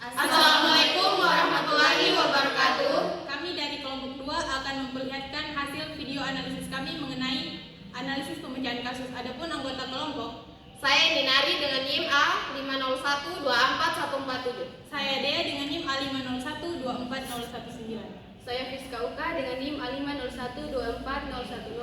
Assalamualaikum warahmatullahi wabarakatuh. Kami dari kelompok 2 akan memperlihatkan hasil video analisis kami mengenai analisis pemecahan kasus. Adapun anggota kelompok, Saya Ninari dengan NIM A50124147. saya Dea dengan NIM A50124019. Saya Fiska Uka dengan NIM A50124010.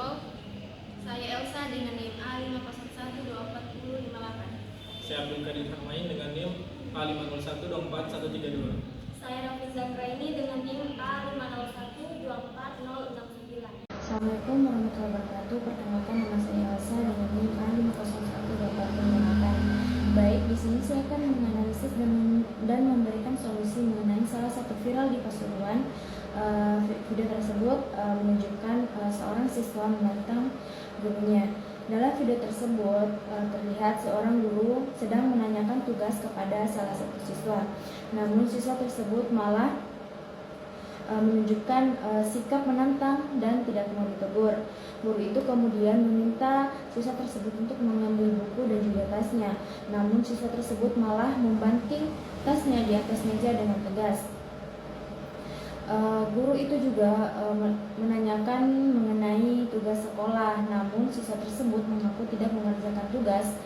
Saya Elsa dengan NIM A50124058. Saya Abdul Kadir Harmain dengan NIM A50124132. Saya Rafiz Zakraini dengan NIM A50124069. Assalamualaikum warahmatullahi wabarakatuh. Perkenalkan, nama saya Elsa dengan NIM A50124058. Baik, di sini saya akan menganalisis dan memberikan solusi mengenai salah satu viral di Pasuruan. Video tersebut menunjukkan seorang siswa menantang gurunya. Dalam video tersebut terlihat seorang guru sedang menanyakan tugas kepada salah satu siswa. Namun siswa tersebut malah menunjukkan sikap menantang dan tidak mau ditegur. Guru itu kemudian meminta siswa tersebut untuk mengambil buku dan juga tasnya. Namun siswa tersebut malah membanting tasnya di atas meja dengan tegas. Guru itu juga menanyakan mengenai tugas sekolah, namun siswa tersebut mengaku tidak mengerjakan tugas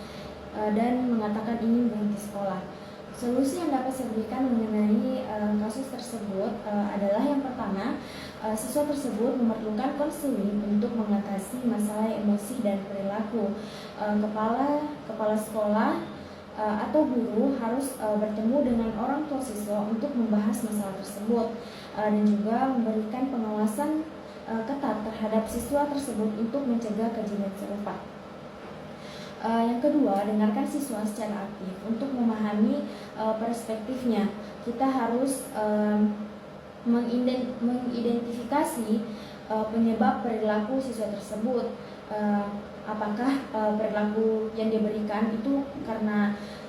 dan mengatakan ingin berhenti sekolah. Solusi yang dapat saya berikan mengenai kasus tersebut adalah yang pertama, siswa tersebut memerlukan konseling untuk mengatasi masalah emosi dan perilaku. Kepala sekolah atau guru harus bertemu dengan orang tua siswa untuk membahas masalah tersebut dan juga memberikan pengawasan ketat terhadap siswa tersebut untuk mencegah kejadian serupa. Yang kedua, dengarkan siswa secara aktif untuk memahami perspektifnya. Kita harus mengidentifikasi penyebab perilaku siswa tersebut. Apakah perilaku yang diberikan itu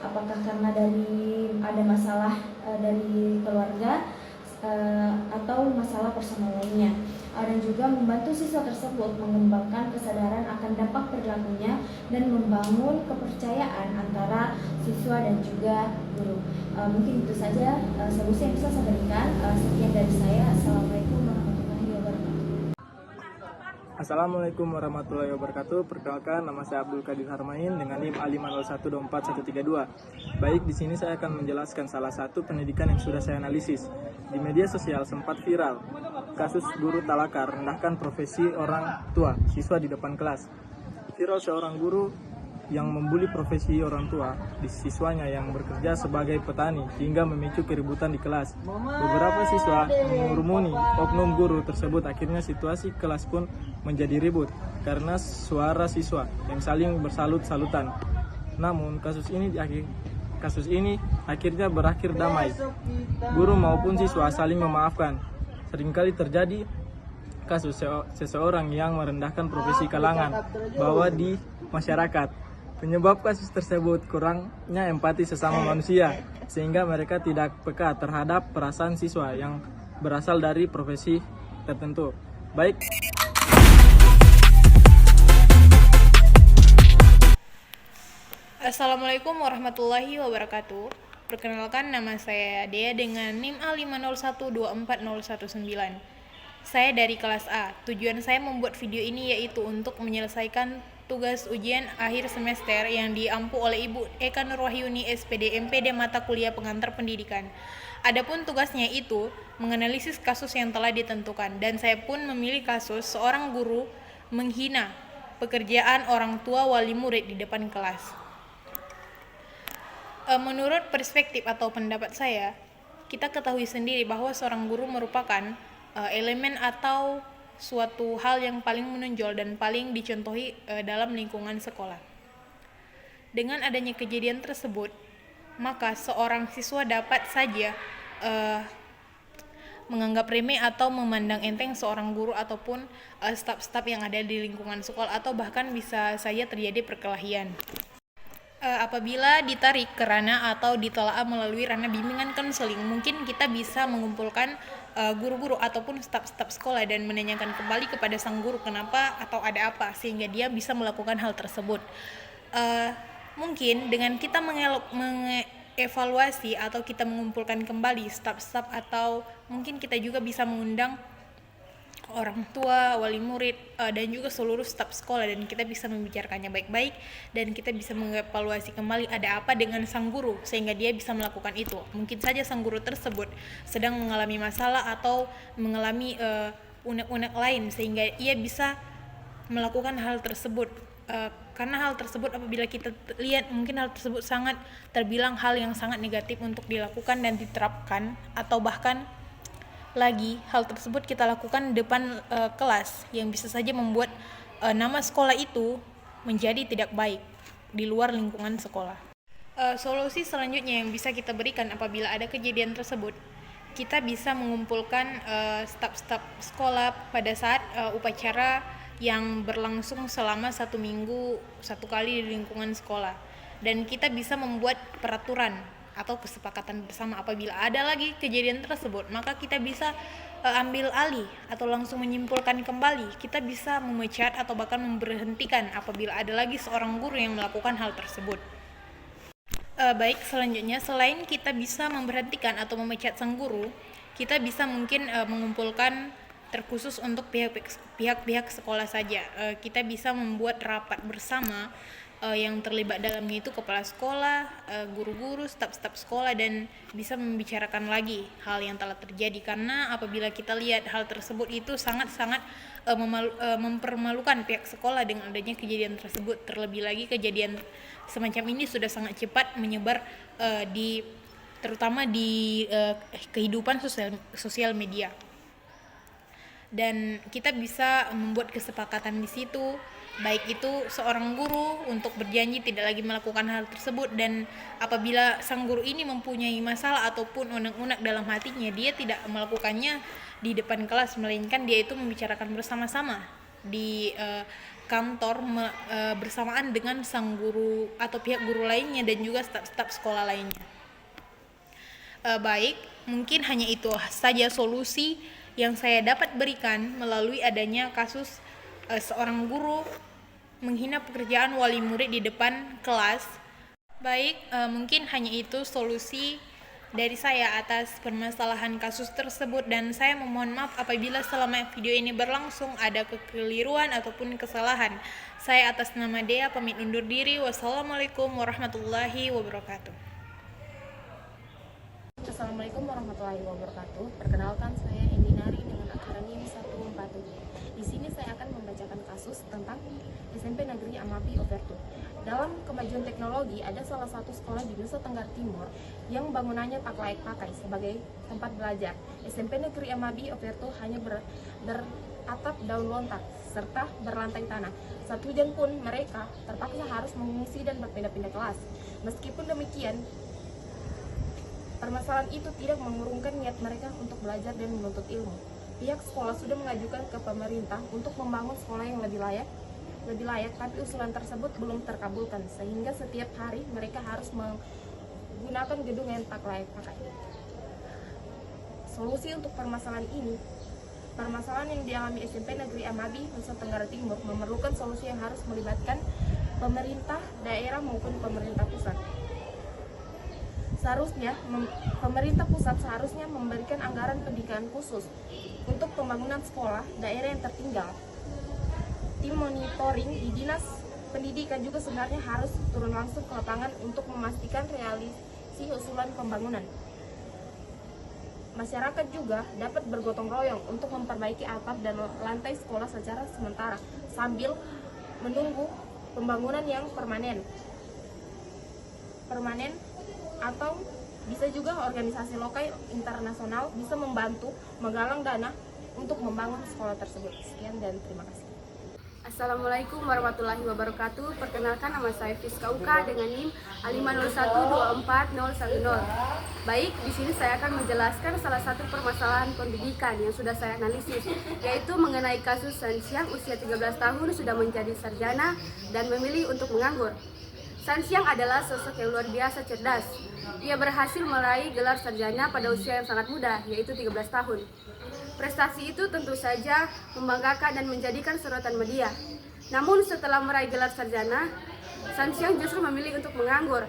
apakah karena dari ada masalah dari keluarga atau masalah personal lainnya, dan juga membantu siswa tersebut mengembangkan kesadaran akan dampak perilakunya dan membangun kepercayaan antara siswa dan juga guru. Mungkin itu saja solusi yang bisa saya berikan. Sekian dari saya. Assalamualaikum warahmatullahi wabarakatuh. Assalamualaikum warahmatullahi wabarakatuh. Perkenalkan, nama saya Abdul Kadir Harmain dengan NIM A50124132. Baik, di sini saya akan menjelaskan salah satu pendidikan yang sudah saya analisis. Di media sosial sempat viral kasus guru talaka rendahkan profesi orang tua siswa di depan kelas. Viral seorang guru yang membuli profesi orang tua di siswanya yang bekerja sebagai petani hingga memicu keributan di kelas. Beberapa siswa mengurumuni oknum guru tersebut. Akhirnya situasi kelas pun menjadi ribut karena suara siswa yang saling bersalut-salutan. Namun kasus ini akhirnya berakhir damai. Guru maupun siswa saling memaafkan. Seringkali terjadi kasus seseorang yang merendahkan profesi kalangan bawah di masyarakat. Penyebab kasus tersebut kurangnya empati sesama manusia, sehingga mereka tidak peka terhadap perasaan siswa yang berasal dari profesi tertentu. Baik. Assalamualaikum warahmatullahi wabarakatuh. Perkenalkan, nama saya Dea dengan NIM A50124019. Saya dari kelas A. Tujuan saya membuat video ini yaitu untuk menyelesaikan tugas ujian akhir semester yang diampu oleh Ibu Eka Nurwahyuni SPD MPD mata kuliah pengantar pendidikan. Adapun tugasnya itu menganalisis kasus yang telah ditentukan, dan saya pun memilih kasus seorang guru menghina pekerjaan orang tua wali murid di depan kelas. Menurut perspektif atau pendapat saya, kita ketahui sendiri bahwa seorang guru merupakan elemen atau suatu hal yang paling menonjol dan paling dicontohi dalam lingkungan sekolah. Dengan adanya kejadian tersebut, maka seorang siswa dapat saja menganggap remeh atau memandang enteng seorang guru ataupun staf-staf yang ada di lingkungan sekolah, atau bahkan bisa saja terjadi perkelahian. Apabila ditarik ke ranah atau ditelaah melalui ranah bimbingan konseling, mungkin kita bisa mengumpulkan guru-guru ataupun staf-staf sekolah dan menanyakan kembali kepada sang guru kenapa atau ada apa sehingga dia bisa melakukan hal tersebut. Mungkin dengan kita mengevaluasi atau kita mengumpulkan kembali staf-staf, atau mungkin kita juga bisa mengundang orang tua, wali murid, dan juga seluruh staf sekolah, dan kita bisa membicarakannya baik-baik, dan kita bisa mengevaluasi kembali ada apa dengan sang guru sehingga dia bisa melakukan itu. Mungkin saja sang guru tersebut sedang mengalami masalah atau mengalami unek-unek lain sehingga ia bisa melakukan hal tersebut. Karena hal tersebut apabila kita lihat, mungkin hal tersebut sangat terbilang hal yang sangat negatif untuk dilakukan dan diterapkan, atau bahkan lagi hal tersebut kita lakukan depan kelas yang bisa saja membuat nama sekolah itu menjadi tidak baik di luar lingkungan sekolah. Solusi selanjutnya yang bisa kita berikan apabila ada kejadian tersebut, kita bisa mengumpulkan staf-staf sekolah pada saat upacara yang berlangsung selama 1 minggu 1 kali di lingkungan sekolah, dan kita bisa membuat peraturan atau kesepakatan bersama. Apabila ada lagi kejadian tersebut, maka kita bisa ambil alih atau langsung menyimpulkan kembali. Kita bisa memecat atau bahkan memberhentikan apabila ada lagi seorang guru yang melakukan hal tersebut. Baik, selanjutnya selain kita bisa memberhentikan atau memecat sang guru, kita bisa mungkin mengumpulkan terkhusus untuk pihak-pihak sekolah saja. Kita bisa membuat rapat bersama yang terlibat dalamnya itu kepala sekolah, guru-guru, staf-staf sekolah, dan bisa membicarakan lagi hal yang telah terjadi. Karena apabila kita lihat hal tersebut itu sangat-sangat mempermalukan pihak sekolah dengan adanya kejadian tersebut. Terlebih lagi kejadian semacam ini sudah sangat cepat menyebar terutama di kehidupan sosial media. Dan kita bisa membuat kesepakatan di situ, baik itu seorang guru untuk berjanji tidak lagi melakukan hal tersebut, dan apabila sang guru ini mempunyai masalah ataupun unek-unek dalam hatinya, dia tidak melakukannya di depan kelas, melainkan dia itu membicarakan bersama-sama di kantor bersamaan dengan sang guru atau pihak guru lainnya dan juga staf-staf sekolah lainnya. Baik, mungkin hanya itu saja solusi yang saya dapat berikan melalui adanya kasus seorang guru menghina pekerjaan wali murid di depan kelas. Baik, mungkin hanya itu solusi dari saya atas permasalahan kasus tersebut, dan saya memohon maaf apabila selama video ini berlangsung ada kekeliruan ataupun kesalahan. Saya atas nama Dea pamit undur diri. Wassalamualaikum warahmatullahi wabarakatuh. Assalamualaikum warahmatullahi wabarakatuh. Perkenalkan, saya Endi Nari dengan akhiran NIM 147. Di sini saya akan membacakan kasus tentang SMP Negeri Amapi Opertu. Dalam kemajuan teknologi, ada salah satu sekolah di Nusa Tenggara Timur yang bangunannya tak layak pakai sebagai tempat belajar. SMP Negeri Amapi Opertu hanya beratap daun lontar serta berlantai tanah. Saat hujan pun mereka terpaksa harus mengungsi dan berpindah-pindah kelas. Meskipun demikian, permasalahan itu tidak mengurungkan niat mereka untuk belajar dan menuntut ilmu. Pihak sekolah sudah mengajukan ke pemerintah untuk membangun sekolah yang lebih layak, tapi usulan tersebut belum terkabulkan, sehingga setiap hari mereka harus menggunakan gedung yang tak layak pakai. Solusi untuk permasalahan ini, permasalahan yang dialami SMP Negeri Amapi, Nusa Tenggara Timur, memerlukan solusi yang harus melibatkan pemerintah daerah maupun pemerintah pusat. Pemerintah pusat seharusnya memberikan anggaran pendidikan khusus untuk pembangunan sekolah daerah yang tertinggal. Tim monitoring di Dinas Pendidikan juga sebenarnya harus turun langsung ke lapangan untuk memastikan realisasi usulan pembangunan. Masyarakat juga dapat bergotong royong untuk memperbaiki atap dan lantai sekolah secara sementara sambil menunggu pembangunan yang permanen, atau bisa juga organisasi lokal internasional bisa membantu menggalang dana untuk membangun sekolah tersebut. Sekian dan terima kasih. Assalamualaikum warahmatullahi wabarakatuh. Perkenalkan, nama saya Fiska Uka dengan NIM 501241010. Baik, di sini saya akan menjelaskan salah satu permasalahan pendidikan yang sudah saya analisis, yaitu mengenai kasus Sansiang usia 13 tahun sudah menjadi sarjana dan memilih untuk menganggur. Sansiang adalah sosok yang luar biasa cerdas. Ia berhasil meraih gelar sarjana pada usia yang sangat muda, yaitu 13 tahun. Prestasi itu tentu saja membanggakan dan menjadikan sorotan media. Namun setelah meraih gelar sarjana, Sansiang justru memilih untuk menganggur.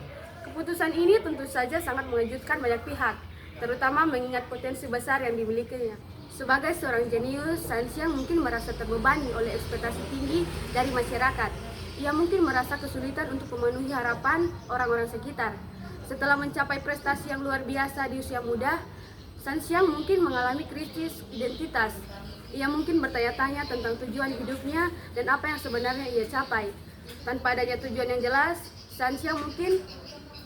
Keputusan ini tentu saja sangat mengejutkan banyak pihak, terutama mengingat potensi besar yang dimilikinya. Sebagai seorang jenius, Sansiang mungkin merasa terbebani oleh ekspektasi tinggi dari masyarakat. Ia mungkin merasa kesulitan untuk memenuhi harapan orang-orang sekitar. Setelah mencapai prestasi yang luar biasa di usia muda, Sansiang mungkin mengalami krisis identitas. Ia mungkin bertanya-tanya tentang tujuan hidupnya dan apa yang sebenarnya ia capai. Tanpa adanya tujuan yang jelas, Sansiang mungkin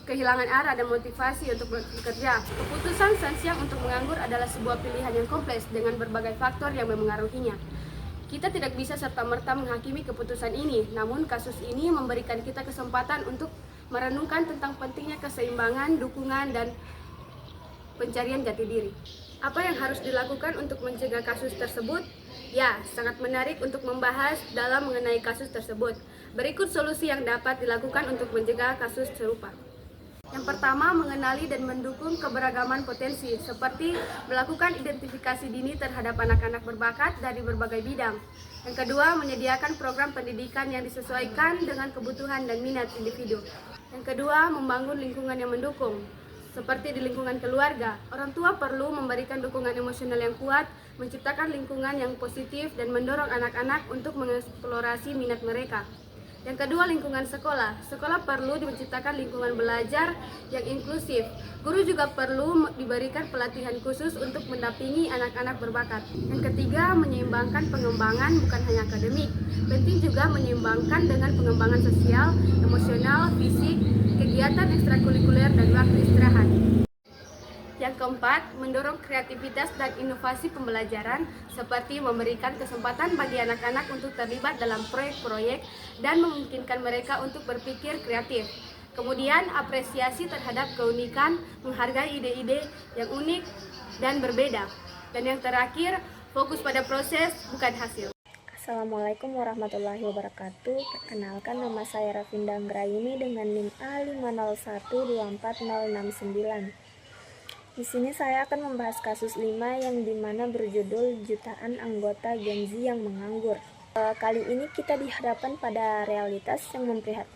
kehilangan arah dan motivasi untuk bekerja. Keputusan Sansiang untuk menganggur adalah sebuah pilihan yang kompleks dengan berbagai faktor yang memengaruhinya. Kita tidak bisa serta-merta menghakimi keputusan ini, namun kasus ini memberikan kita kesempatan untuk merenungkan tentang pentingnya keseimbangan, dukungan, dan pencarian jati diri. Apa yang harus dilakukan untuk mencegah kasus tersebut? Ya, sangat menarik untuk membahas dalam mengenai kasus tersebut. Berikut solusi yang dapat dilakukan untuk mencegah kasus serupa. Yang pertama, mengenali dan mendukung keberagaman potensi, seperti melakukan identifikasi dini terhadap anak-anak berbakat dari berbagai bidang. Yang kedua, menyediakan program pendidikan yang disesuaikan dengan kebutuhan dan minat individu. Yang kedua, membangun lingkungan yang mendukung, seperti di lingkungan keluarga. Orang tua perlu memberikan dukungan emosional yang kuat, menciptakan lingkungan yang positif, dan mendorong anak-anak untuk mengeksplorasi minat mereka. Yang kedua, lingkungan sekolah. Sekolah perlu menciptakan lingkungan belajar yang inklusif. Guru juga perlu diberikan pelatihan khusus untuk mendampingi anak-anak berbakat. Yang ketiga, menyeimbangkan pengembangan bukan hanya akademik. Penting juga menyeimbangkan dengan pengembangan sosial, emosional, fisik, kegiatan ekstrakurikuler, dan waktu istirahat. Yang keempat, mendorong kreativitas dan inovasi pembelajaran, seperti memberikan kesempatan bagi anak-anak untuk terlibat dalam proyek-proyek dan memungkinkan mereka untuk berpikir kreatif. Kemudian, apresiasi terhadap keunikan, menghargai ide-ide yang unik dan berbeda. Dan yang terakhir, fokus pada proses bukan hasil. Assalamualaikum warahmatullahi wabarakatuh. Perkenalkan, nama saya Rafinda Anggraini dengan NIM A50124069. Di sini saya akan membahas kasus 5 yang dimana berjudul jutaan anggota Gen Z yang menganggur. Kali ini kita dihadapkan pada realitas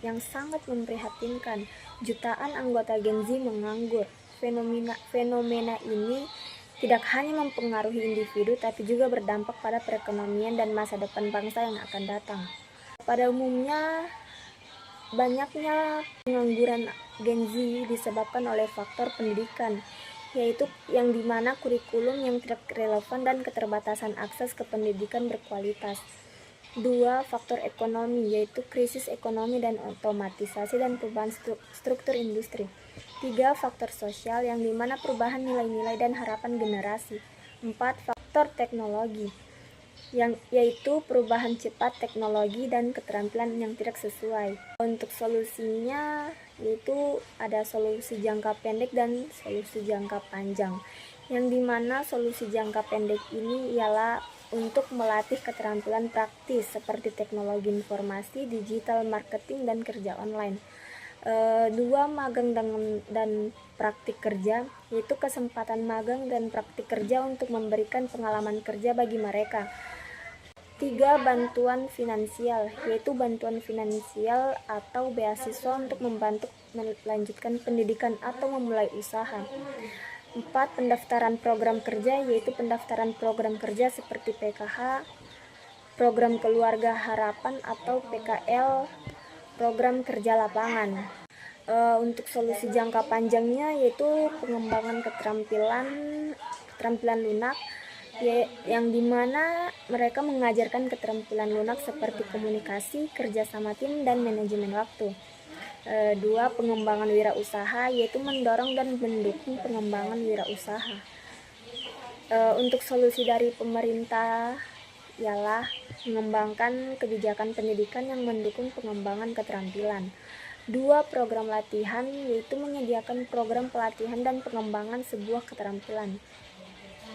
yang sangat memprihatinkan. Jutaan anggota Gen Z menganggur. Fenomena ini tidak hanya mempengaruhi individu, tapi juga berdampak pada perekonomian dan masa depan bangsa yang akan datang. Pada umumnya, banyaknya pengangguran Gen Z disebabkan oleh faktor pendidikan, yaitu yang dimana kurikulum yang tidak relevan dan keterbatasan akses ke pendidikan berkualitas. 2. Faktor ekonomi, yaitu krisis ekonomi dan otomatisasi dan perubahan struktur industri. 3. Faktor sosial, yang dimana perubahan nilai-nilai dan harapan generasi. 4. Faktor teknologi, yaitu perubahan cepat teknologi dan keterampilan yang tidak sesuai. Untuk solusinya, yaitu ada solusi jangka pendek dan solusi jangka panjang, yang dimana solusi jangka pendek ini ialah untuk melatih keterampilan praktis seperti teknologi informasi, digital marketing, dan kerja online. 2. Magang dan praktik kerja, yaitu kesempatan magang dan praktik kerja untuk memberikan pengalaman kerja bagi mereka. 3. Bantuan finansial, yaitu bantuan finansial atau beasiswa untuk membantu melanjutkan pendidikan atau memulai usaha. 4. Pendaftaran program kerja, yaitu pendaftaran program kerja seperti PKH, program keluarga harapan atau PKL, program kerja lapangan. Untuk solusi jangka panjangnya, yaitu pengembangan keterampilan lunak, yang dimana mereka mengajarkan keterampilan lunak seperti komunikasi, kerja sama tim, dan manajemen waktu. 2. Pengembangan wirausaha, yaitu mendorong dan mendukung pengembangan wirausaha. Untuk solusi dari pemerintah ialah mengembangkan kebijakan pendidikan yang mendukung pengembangan keterampilan. 2. Program latihan, yaitu menyediakan program pelatihan dan pengembangan sebuah keterampilan.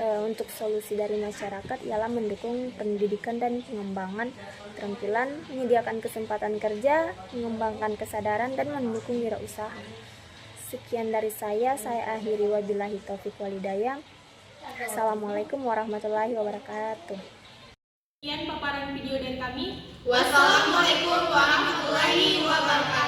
Untuk solusi dari masyarakat ialah mendukung pendidikan dan pengembangan keterampilan, menyediakan kesempatan kerja, mengembangkan kesadaran, dan mendukung wirausaha. Sekian dari saya akhiri, wabillahi taufiq walhidayah. Assalamualaikum warahmatullahi wabarakatuh. Sekian paparan video dari kami. Wassalamualaikum warahmatullahi wabarakatuh.